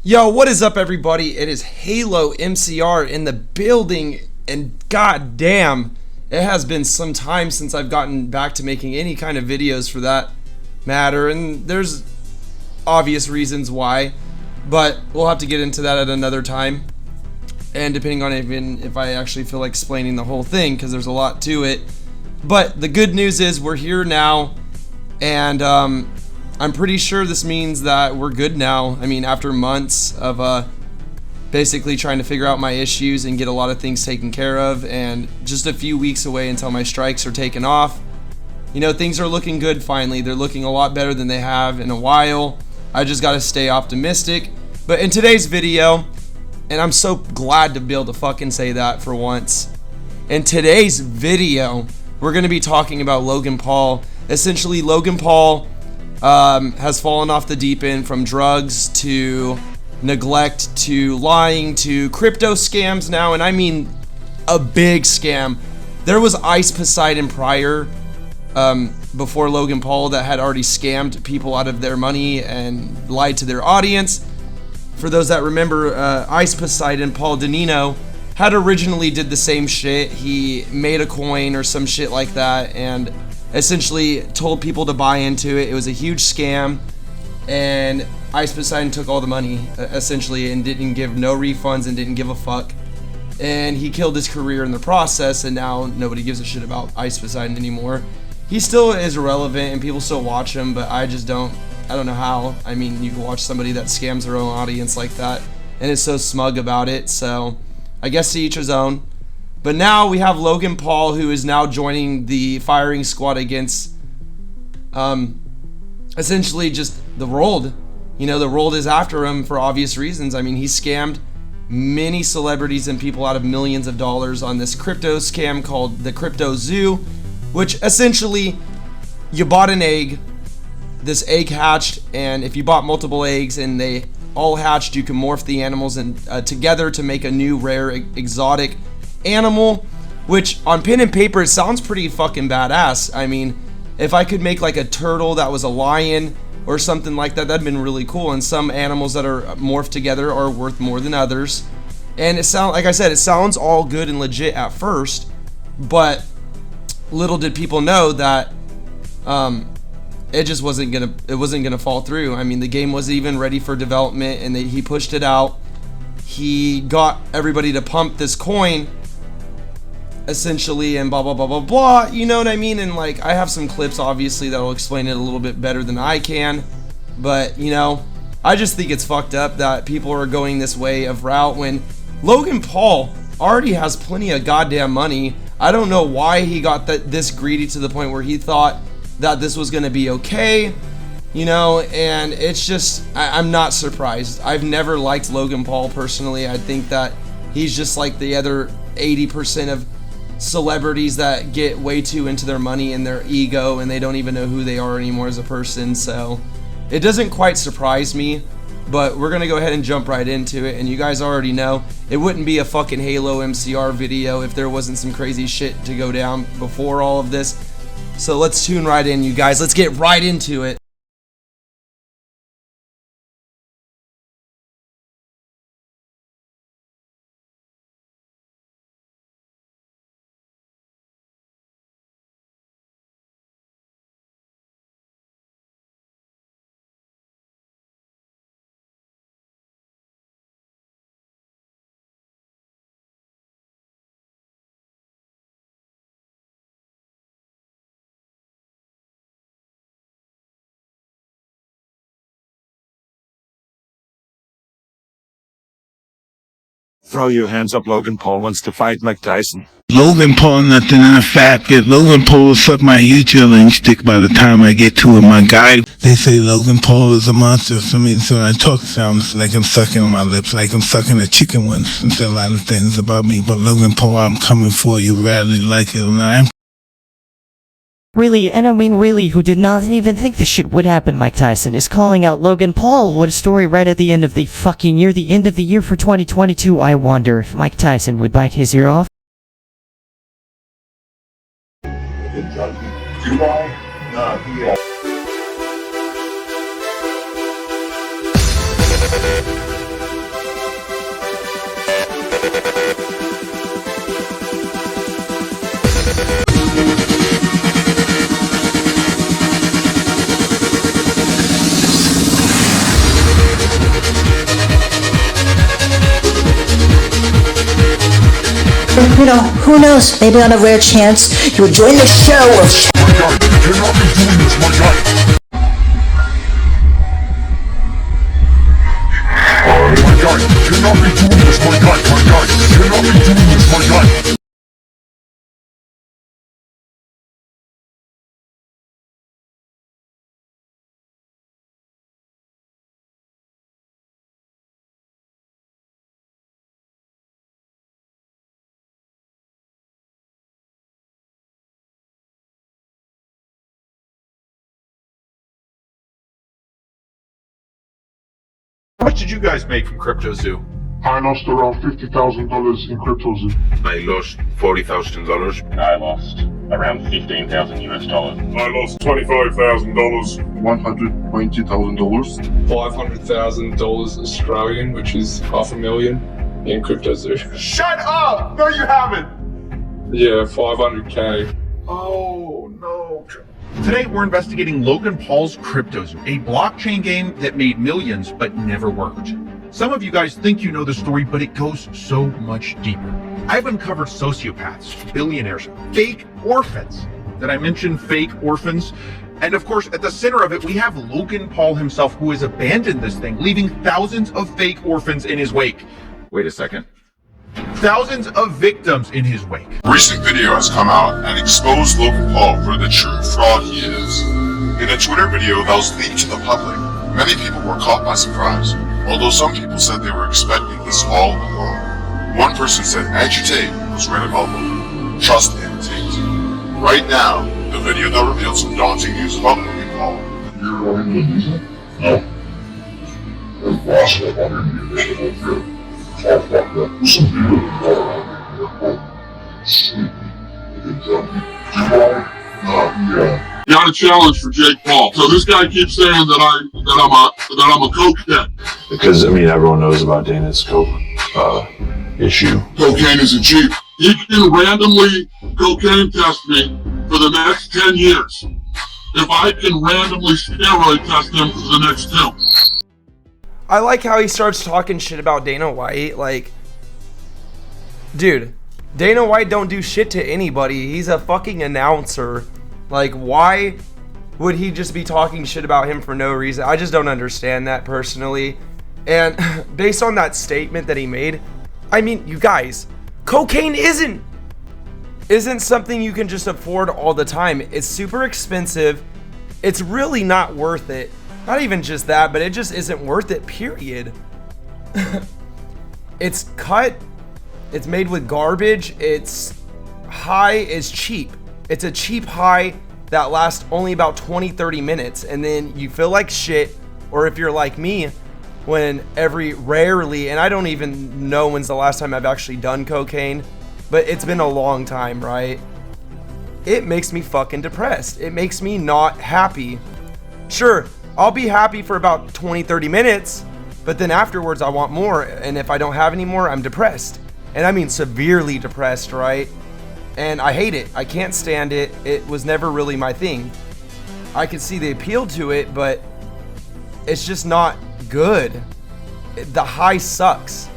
Yo, what is up, everybody? It is Halo MCR in the building, and goddamn, it has been some time since I've gotten back to making any kind of videos for that matter, and there's obvious reasons why, but we'll have to get into that at another time, and depending on even if I actually feel like explaining the whole thing, because there's a lot to it. But the good news is we're here now, and I'm pretty sure this means that we're good now. I mean, after months of basically trying to figure out my issues and get a lot of things taken care of, and just a few weeks away until my strikes are taken off, you know, things are looking good finally. They're looking a lot better than they have in a while. I just got to stay optimistic. But in today's video, and I'm so glad to be able to fucking say that for once, in today's video, we're going to be talking about Logan Paul. Essentially, Logan Paul has fallen off the deep end, from drugs to neglect to lying to crypto scams now, and I mean a big scam. There was Ice Poseidon prior, before Logan Paul, that had already scammed people out of their money and lied to their audience. For those that remember, Ice Poseidon, Paul Danino, had originally did the same shit. He made a coin or some shit like that and essentially told people to buy into it. It was a huge scam, and Ice Poseidon took all the money essentially and didn't give no refunds and didn't give a fuck, and he killed his career in the process, and now nobody gives a shit about Ice Poseidon anymore. He still is relevant and people still watch him, but I don't know how. I mean, you can watch somebody that scams their own audience like that and is so smug about it, so I guess to each his own. But now we have Logan Paul, who is now joining the firing squad against essentially just the world. You know, the world is after him for obvious reasons. I mean, he scammed many celebrities and people out of millions of dollars on this crypto scam called the Crypto Zoo, which essentially you bought an egg, this egg hatched, and if you bought multiple eggs and they all hatched, you can morph the animals and together to make a new rare exotic animal, which on pen and paper it sounds pretty fucking badass. I mean, if I could make like a turtle that was a lion or something like that, that'd been really cool. And some animals that are morphed together are worth more than others. And it sounds, like I said, it sounds all good and legit at first, but little did people know that it just wasn't gonna fall through. I mean, the game wasn't even ready for development, and he pushed it out. He got everybody to pump this coin essentially, and blah blah blah blah blah, you know what I mean? And like, I have some clips obviously that will explain it a little bit better than I can, but you know, I just think it's fucked up that people are going this way of route when Logan Paul already has plenty of goddamn money. I don't know why he got this greedy to the point where he thought that this was gonna be okay, you know, and it's just, I'm not surprised. I've never liked Logan Paul personally. I think that he's just like the other 80% of celebrities that get way too into their money and their ego, and they don't even know who they are anymore as a person. So it doesn't quite surprise me, but we're gonna go ahead and jump right into it. And you guys already know it wouldn't be a fucking Halo MCR video if there wasn't some crazy shit to go down before all of this. So let's tune right in, you guys. Let's get right into it. Throw your hands up. Logan Paul wants to fight Mike Tyson. Logan Paul, nothing on fat. If Logan Paul will suck my uterine stick by the time I get to it, my guy. They say Logan Paul is a monster for me, so when I talk, it sounds like I'm sucking on my lips, like I'm sucking a chicken one. And say a lot of things about me, but Logan Paul, I'm coming for you, rather like it or not. Really, and I mean really, who did not even think this shit would happen? Mike Tyson is calling out Logan Paul. What a story right at the end of the fucking year, the end of the year for 2022. I wonder if Mike Tyson would bite his ear off. You know, who knows? Maybe on a rare chance, you'll join the show of... My guy, you cannot be doing this, my guy. My guy, you cannot be doing this, my guy. My guy, you cannot be doing this, my guy. How much did you guys make from CryptoZoo? I lost around $50,000 in CryptoZoo. I lost $40,000. I lost around 15,000 US dollars. I lost $25,000. $120,000. $500,000 Australian, which is $500,000 in CryptoZoo. Shut up! No, you haven't! Yeah, 500K. Oh, no. Today, we're investigating Logan Paul's CryptoZoo, a blockchain game that made millions but never worked. Some of you guys think you know the story, but it goes so much deeper. I've uncovered sociopaths, billionaires, fake orphans. Did I mention fake orphans? And of course, at the center of it, we have Logan Paul himself, who has abandoned this thing, leaving thousands of fake orphans in his wake. Wait a second. Thousands of victims in his wake. A recent video has come out and exposed Logan Paul for the true fraud he is. In a Twitter video that was leaked to the public, many people were caught by surprise, although some people said they were expecting this all along. One person said Andrew Tate was right about Logan. Trust in Tate. Right now, the video that revealed some daunting news about Logan Paul. You're going to use it? No. There's lots of other news about it. Oh, fuck that. There's some people that go around here. Sleepy. Yeah. Got a challenge for Jake Paul. So this guy keeps saying that I'm a coke head. Because, I mean, everyone knows about Dana's coke issue. Cocaine isn't cheap. He can randomly cocaine test me for the next 10 years. If I can randomly steroid test him for the next 2. I like how he starts talking shit about Dana White. Like, dude, Dana White don't do shit to anybody. He's a fucking announcer. Like, why would he just be talking shit about him for no reason? I just don't understand that personally. And based on that statement that he made, I mean, you guys, cocaine isn't something you can just afford all the time. It's super expensive. It's really not worth it. Not even just that, but it just isn't worth it, period. It's cut. It's made with garbage. It's high is cheap. It's a cheap high that lasts only about 20-30 minutes, and then you feel like shit. Or if you're like me, rarely, and I don't even know when's the last time I've actually done cocaine, but it's been a long time, right? It makes me fucking depressed. It makes me not happy. Sure, I'll be happy for about 20-30 minutes, but then afterwards I want more, and if I don't have any more, I'm depressed. And I mean severely depressed, right? And I hate it. I can't stand it. It was never really my thing. I could see the appeal to it, but it's just not good. The high sucks.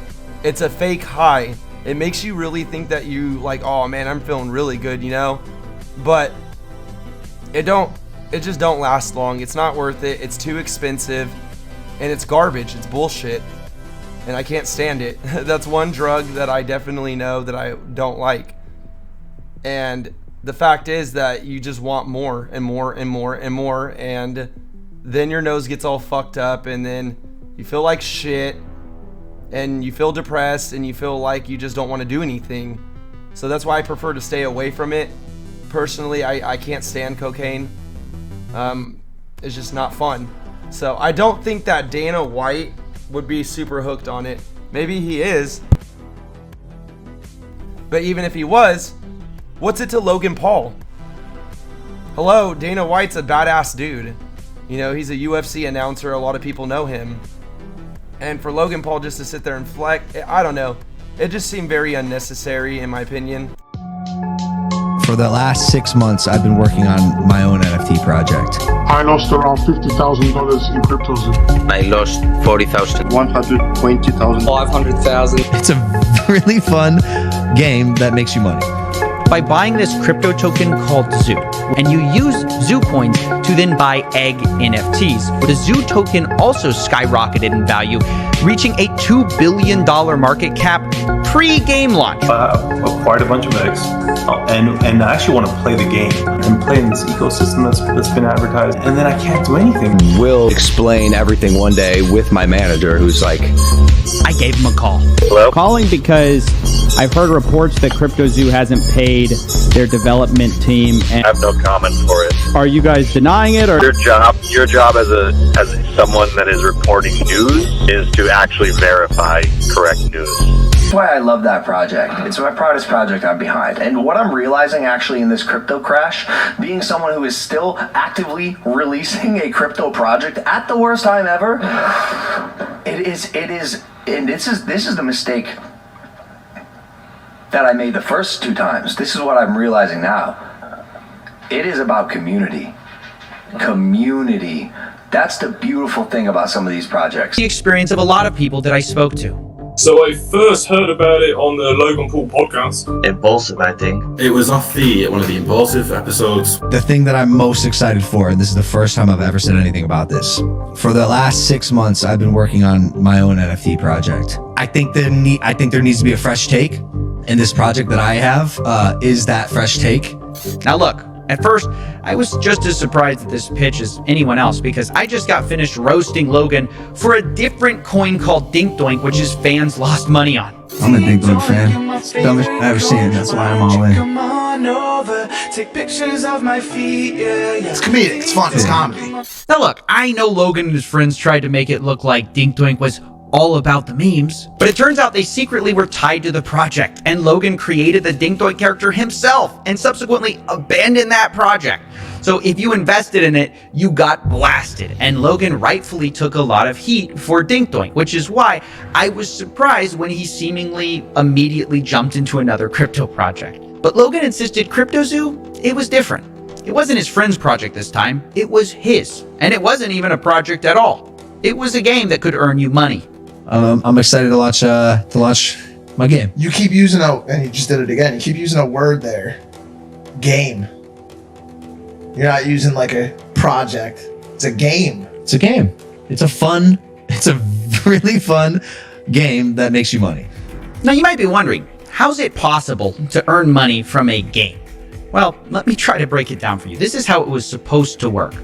It's a fake high. It makes you really think that you like, oh man, I'm feeling really good, you know? But it just don't last long. It's not worth it. It's too expensive, and it's garbage. It's bullshit, and I can't stand it. That's one drug that I definitely know that I don't like. And the fact is that you just want more and more and more and more, and then your nose gets all fucked up, and then you feel like shit, and you feel depressed, and you feel like you just don't want to do anything. So that's why I prefer to stay away from it. Personally, I can't stand cocaine. It's just not fun. So I don't think that Dana White would be super hooked on it. Maybe he is. But even if he was, what's it to Logan Paul? Hello, Dana White's a badass dude. You know, he's a UFC announcer. A lot of people know him. And for Logan Paul just to sit there and flex, I don't know. It just seemed very unnecessary in my opinion. For the last 6 months, I've been working on my own NFT project. I lost around $50,000 in crypto zoo. I lost 40,000. 120,000. 500,000. It's a really fun game that makes you money. By buying this crypto token called Zoo, and you use Zoo coins to then buy egg NFTs. The Zoo token also skyrocketed in value, reaching a $2 billion market cap pre-game launch. Acquired a bunch of eggs, and I actually want to play the game and play in this ecosystem that's been advertised, and then I can't do anything. We'll explain everything one day with my manager, who's like... I gave him a call. Hello? Calling because I've heard reports that CryptoZoo hasn't paid their development team. And I have no comment for it. Are you guys denying it, or your job as someone that is reporting news is to actually verify correct news? That's why I love that project. It's my proudest project I'm behind. And what I'm realizing actually in this crypto crash, being someone who is still actively releasing a crypto project at the worst time ever, it is, and this is the mistake that I made the first 2 times. This is what I'm realizing now. It is about community. Community. That's the beautiful thing about some of these projects. The experience of a lot of people that I spoke to. So I first heard about it on the Logan Paul podcast. Impulsive, I think. It was off one of the Impulsive episodes. The thing that I'm most excited for, and this is the first time I've ever said anything about this, for the last 6 months, I've been working on my own NFT project. I think there needs to be a fresh take, and this project that I have is that fresh take. Now look, at first, I was just as surprised at this pitch as anyone else because I just got finished roasting Logan for a different coin called Dink Doink, which his fans lost money on. I'm a Dink Doink fan. Dumbest I've ever seen. That's why I'm all in. Come on over, take pictures of my feet, yeah. It's comedic, it's fun, it's comedy. Now look, I know Logan and his friends tried to make it look like Dink Doink was all about the memes, but it turns out they secretly were tied to the project, and Logan created the Dink Doink character himself and subsequently abandoned that project. So if you invested in it, you got blasted, and Logan rightfully took a lot of heat for Dink Doink, which is why I was surprised when he seemingly immediately jumped into another crypto project. But Logan insisted CryptoZoo, it was different. It wasn't his friend's project this time, it was his, and it wasn't even a project at all. It was a game that could earn you money. I'm excited to launch my game. You keep using and you just did it again. You keep using a word there, game. You're not using like a project. It's a game. It's a game. It's a really fun game that makes you money. Now you might be wondering, how's it possible to earn money from a game? Well, let me try to break it down for you. This is how it was supposed to work.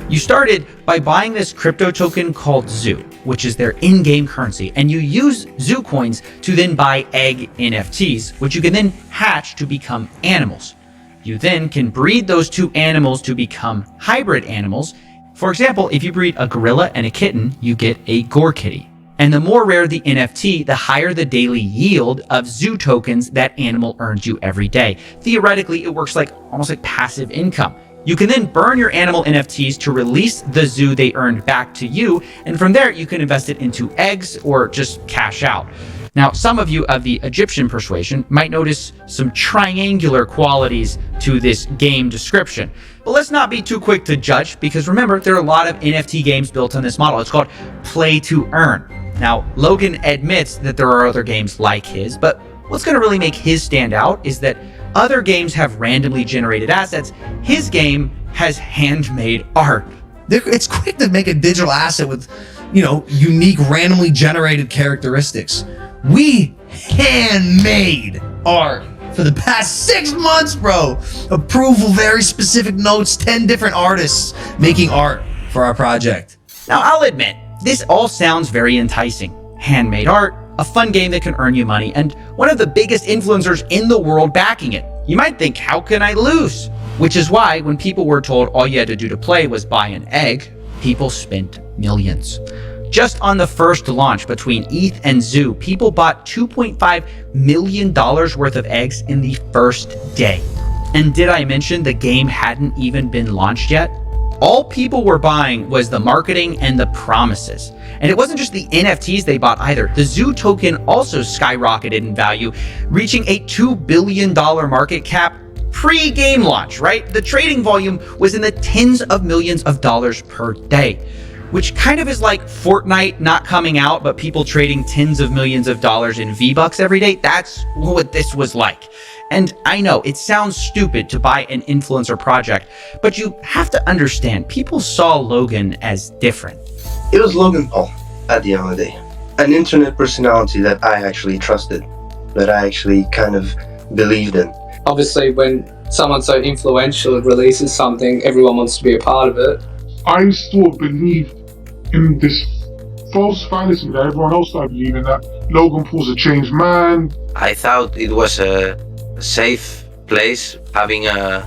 You started by buying this crypto token called Zoo, which is their in-game currency, and you use Zoo coins to then buy egg NFTs, which you can then hatch to become animals. You then can breed those 2 animals to become hybrid animals. For example, if you breed a gorilla and a kitten, you get a Gore Kitty. And the more rare the NFT, the higher the daily yield of Zoo tokens that animal earns you every day. Theoretically, it works almost like passive income. You can then burn your animal NFTs to release the Zoo they earned back to you, and from there you can invest it into eggs or just cash out. Now, some of you of the Egyptian persuasion might notice some triangular qualities to this game description. But let's not be too quick to judge, because remember, there are a lot of NFT games built on this model. It's called play to earn. Now, Logan admits that there are other games like his, but what's going to really make his stand out is that other games have randomly generated assets. His game has handmade art. It's quick to make a digital asset with, unique randomly generated characteristics. We handmade art for the past 6 months, bro. Approval, very specific notes, 10 different artists making art for our project. Now, I'll admit, this all sounds very enticing. Handmade art, a fun game that can earn you money, and one of the biggest influencers in the world backing it. You might think, how can I lose? Which is why when people were told all you had to do to play was buy an egg, people spent millions. Just on the first launch between ETH and Zoo, people bought $2.5 million worth of eggs in the first day. And did I mention the game hadn't even been launched yet? All people were buying was the marketing and the promises. And it wasn't just the NFTs they bought either. The Zoo token also skyrocketed in value, reaching a $2 billion market cap pre-game launch, right? The trading volume was in the tens of millions of dollars per day, which kind of is like Fortnite not coming out, but people trading tens of millions of dollars in V-Bucks every day. That's what this was like. And I know it sounds stupid to buy an influencer project, but you have to understand, people saw Logan as different. It was Logan Paul at the end of the day. An internet personality that I actually trusted, that I actually kind of believed in. Obviously, when someone so influential releases something, everyone wants to be a part of it. I still believe in this false fallacy that everyone else started believing, that Logan Paul's a changed man. I thought it was a safe place having a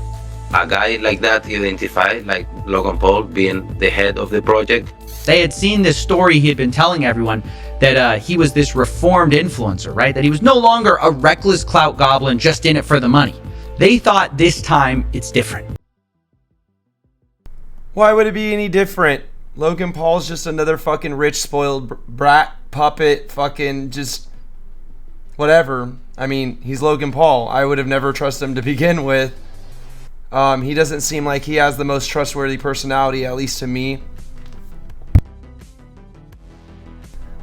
guy like that identified, like Logan Paul being the head of the project. They had seen this story he had been telling everyone, that he was this reformed influencer, right? That he was no longer a reckless clout goblin just in it for the money. They thought this time it's different. Why would it be any different? Logan Paul's just another fucking rich, spoiled brat, puppet, fucking just whatever. I mean, he's Logan Paul. I would have never trusted him to begin with. He doesn't seem like he has the most trustworthy personality, at least to me.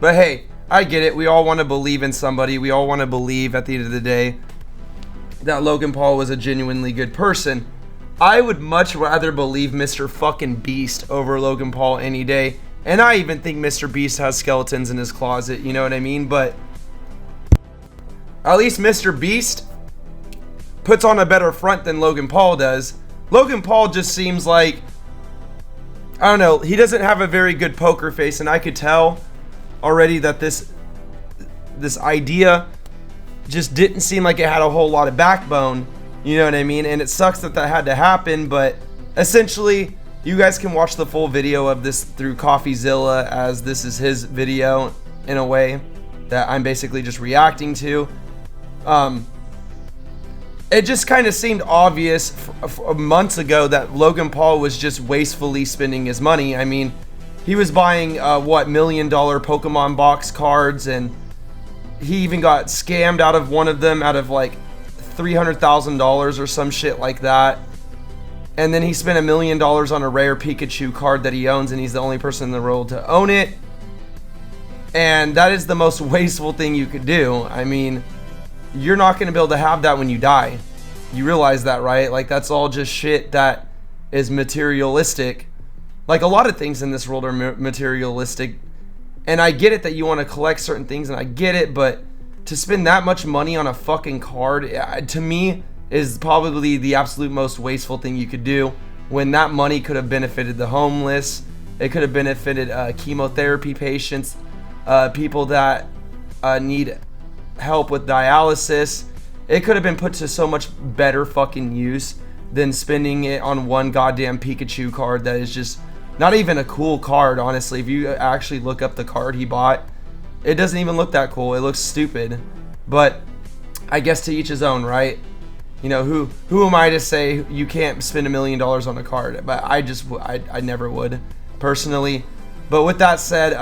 But hey, I get it. We all want to believe in somebody. We all want to believe at the end of the day that Logan Paul was a genuinely good person. I would much rather believe Mr. fucking Beast over Logan Paul any day. And I even think Mr. Beast has skeletons in his closet, you know what I mean? But at least Mr. Beast puts on a better front than Logan Paul does. Logan Paul just seems like, I don't know, he doesn't have a very good poker face, and I could tell already that this idea just didn't seem like it had a whole lot of backbone, you know what I mean? And it sucks that that had to happen, but essentially you guys can watch the full video of this through CoffeeZilla, as this is his video in a way that I'm basically just reacting to. It just kind of seemed obvious months ago that Logan Paul was just wastefully spending his money. I mean, he was buying $1 million Pokemon box cards, and he even got scammed out of one of them out of like $300,000 or some shit like that. And then he spent $1 million on a rare Pikachu card that he owns, and he's the only person in the world to own it. And that is the most wasteful thing you could do. I mean, you're not going to be able to have that when you die. You realize that, right? Like, that's all just shit that is materialistic. Like, a lot of things in this world are materialistic. And I get it that you want to collect certain things, and I get it, but to spend that much money on a fucking card, to me, is probably the absolute most wasteful thing you could do, when that money could have benefited the homeless. It could have benefited chemotherapy patients, people that need help with dialysis. It could have been put to so much better fucking use than spending it on one goddamn Pikachu card that is just not even a cool card, honestly. If you actually look up the card he bought, it doesn't even look that cool. It looks stupid. But I guess to each his own, right? You know, who am I to say you can't spend $1 million on a card? But I never would, personally. But with that said,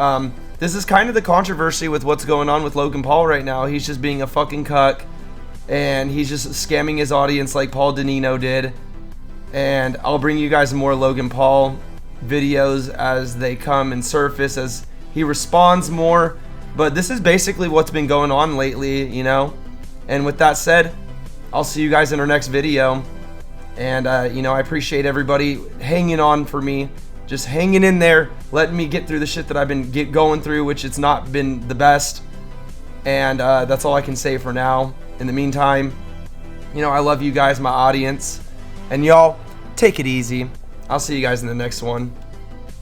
this is kind of the controversy with what's going on with Logan Paul right now. He's just being a fucking cuck, and he's just scamming his audience like Paul Danino did. And I'll bring you guys more Logan Paul videos as they come and surface, as he responds more. But this is basically what's been going on lately, you know. And with that said, I'll see you guys in our next video. And you know, I appreciate everybody hanging on for me, just hanging in there, letting me get through the shit that I've been going through, which it's not been the best. And that's all I can say for now. In the meantime, you know, I love you guys, my audience, and y'all take it easy. I'll see you guys in the next one.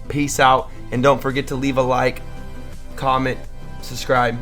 Peace out, and don't forget to leave a like, comment, subscribe.